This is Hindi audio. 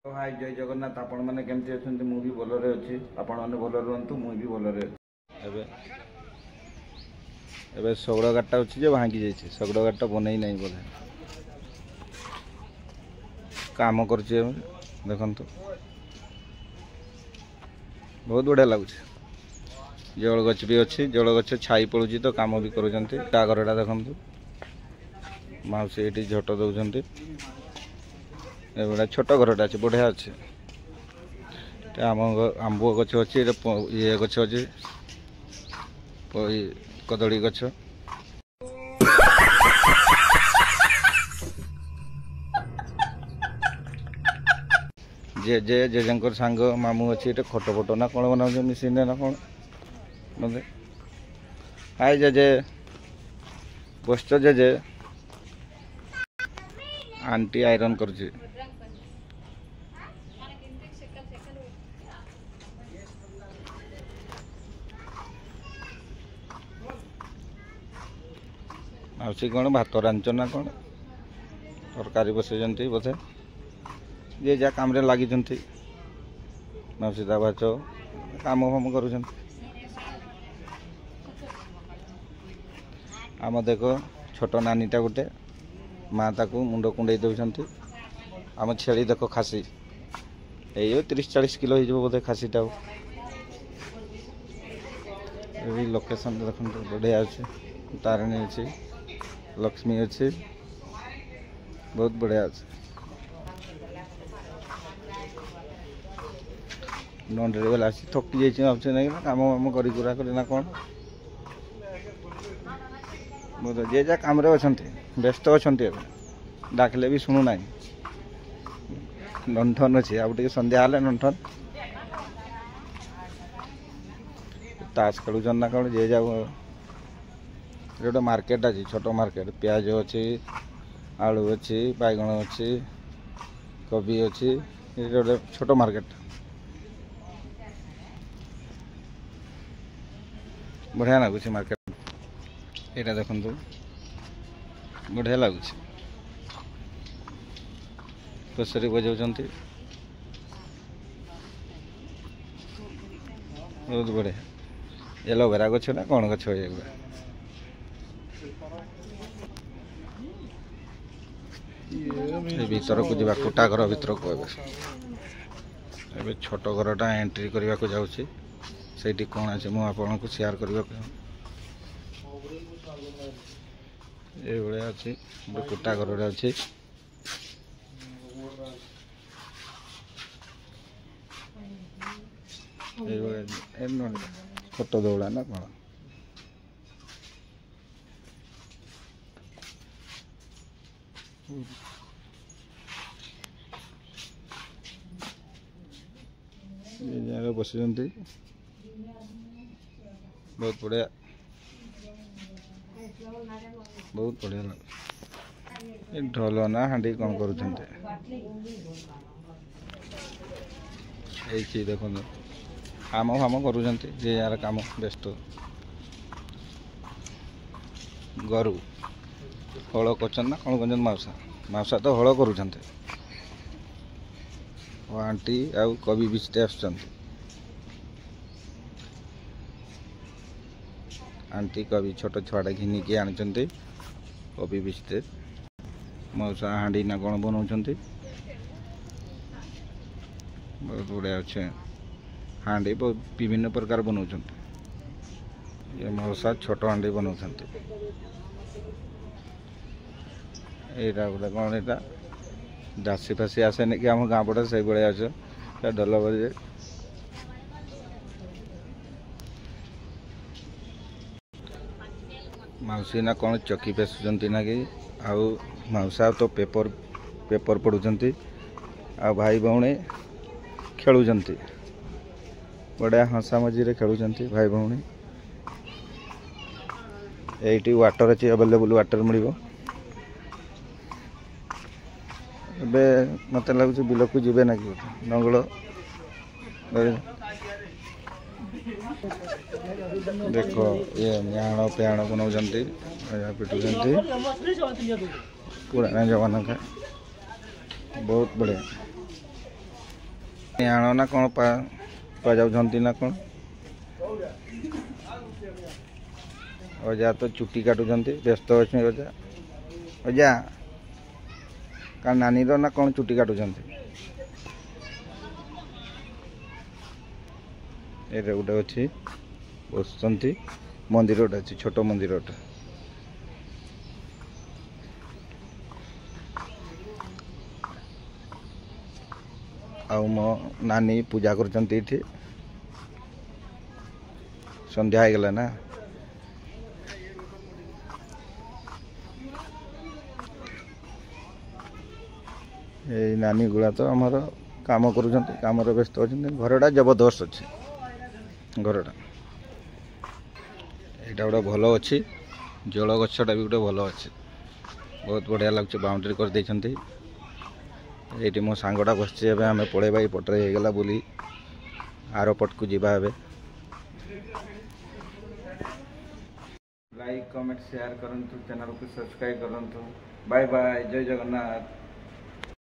हाय जय जगन्नाथ आपण मैंने केमती अच्छा मुझे भलरे अच्छी आपण मैंने भल रुहतु मुझे भलरे एबे शगड़ गाटा अच्छी जो भांगी जाइए शगड़ गाटा बनई नहीं बोले काम कर देखु बहुत बढ़िया लगुच जल गछ भी अच्छी जल गछ छाई पड़ुची तो काम भी करा घरटा देखु मौसी ये झट दौरान एवढा छोट घरटा अच्छे बढ़िया अच्छे आंब गछ अच्छे ये गछ अच्छे कदली गछ जे जेजर सांग मामू अच्छे खट फट ना कौन बना मिशीन ना कौन मतलब हाय जेजे बस जेजे आंटी आयरन कर मौसी कौन भात रांच ना कौन तरकारी बसई बोधे जे जहाँ कम लगी मौसी ता भाच काम फाम कर आम देख छोट नानीटा गोटे माँ ताकू मुंड कुंडे दौरान आम छेली देख खासी ये 30-40 किलो हो बोधे खासीटा लोकेशन देख बढ़िया अच्छे तारिणी अच्छी लक्ष्मी अच्छी बहुत बढ़िया अच्छे नंढे बेला आसी थकी जाइए नहीं काम वाम करना कौन जे जहाँ कम अच्छा व्यस्त अच्छा डाकिले भी शुणुना लंठन अच्छे आउ संध्या हेल्ले लंठन ताश खेलुन ना कौन जे जाओ गोटे मार्केट अच्छी छोट मार्केट प्याज अच्छी आलू अच्छी बैगण अच्छी कोबी अच्छी गोटे छोट मार्केट बढ़िया लगुच मार्केट यहाँ देखु बढ़िया लगुच पसरी बजाऊँ बहुत बढ़िया एलोवेरा गछ ना कौन गछ भीतर को जा कोटा घर भीतर को छोट घरटा एंट्री करने को जाऊँगी से कौन अच्छे मुझे आपन को शेयर करने ये भाया अच्छी कोटा घर अच्छी खट दौड़ा ना कौन जगह बस बहुत बढ़िया बहुत बढ़िया लगे ढोल ना हाँ कौन कर देखो काम फाम कर यार काम व्यस्त गरु हल कर कौन कर मौसा मौसा तो हल कर आंटी आउ कवि बिचते आस आंटी कवि छोट छुआटा घिनिकी आनी कवि बिचते मौसा हाँ ना कौन बनाऊँ बहुत बढ़िया अच्छे हाँ बहुत विभिन्न प्रकार बनाऊँ ये मौसा छोट हाँ बनाऊँ यहाँ गोटे कौन यहाँ दासी फासी आसेनि कि आम गाँ पटे से भाया अच्छे डल बजे मौसी ना कौन चकी पेसुंट ना कि आउ मौसा तो पेपर पढ़ुंट आ भाई भौणी खेलुं बढ़िया हंसा मझी खेलुं भाई भौणी ये वाटर अच्छी अवेलेबल वाटर मिल मत लगुच बिल को जीवे ना कि नंगल देख ये न्याण प्याण बनाऊँ पिटुं पुराना जमाना का बहुत बढ़िया ଆଣ ନା କ'ଣ ପାଯାଉଛନ୍ତି ନା କ'ଣ? ଅଜା ତ ଚୁଟି କାଟୁଛନ୍ତି, ବ୍ୟସ୍ତ ଅଛି ଅଜା। ଅଜା କାରଣ ନାନୀର ନା କ'ଣ ଚୁଟି କାଟୁଛନ୍ତି? ଏଇଟା ଗୋଟେ ଅଛି ବସୁଛନ୍ତି, ମନ୍ଦିରଟା ଅଛି, ଛୋଟ ମନ୍ଦିରଟା। ଆଉ ମୋ ନାନୀ ପୂଜା କରୁଛନ୍ତି ଏଠି, ସନ୍ଧ୍ୟା ହେଇଗଲା ନା। ଏଇ ନାନୀ ଗୁଡ଼ା ତ ଆମର କାମ କରୁଛନ୍ତି, କାମରେ ବ୍ୟସ୍ତ ଅଛନ୍ତି। ଘରଟା ଜବରଦସ୍ତ ଅଛି, ଘରଟା ଏଇଟା ଗୋଟେ ଭଲ ଅଛି। ଜଳ ଗଛଟା ବି ଗୋଟେ ଭଲ ଅଛି, ବହୁତ ବଢ଼ିଆ ଲାଗୁଛି। ବାଉଣ୍ଡ୍ରି କରିଦେଇଛନ୍ତି। ଏଇଠି ମୋ ସାଙ୍ଗଟା ବସିଛି, ଏବେ ଆମେ ପଳେଇବା। ଏଇ ପଟରେ ହେଇଗଲା ବୋଲି ଆର ପଟକୁ ଯିବା। ଏବେ ଲାଇକ୍ କମେଣ୍ଟ ସେୟାର କରନ୍ତୁ, ଚ୍ୟାନେଲକୁ ସବସ୍କ୍ରାଇବ୍ କରନ୍ତୁ। ବାଏ ବାଏ, ଜୟ ଜଗନ୍ନାଥ।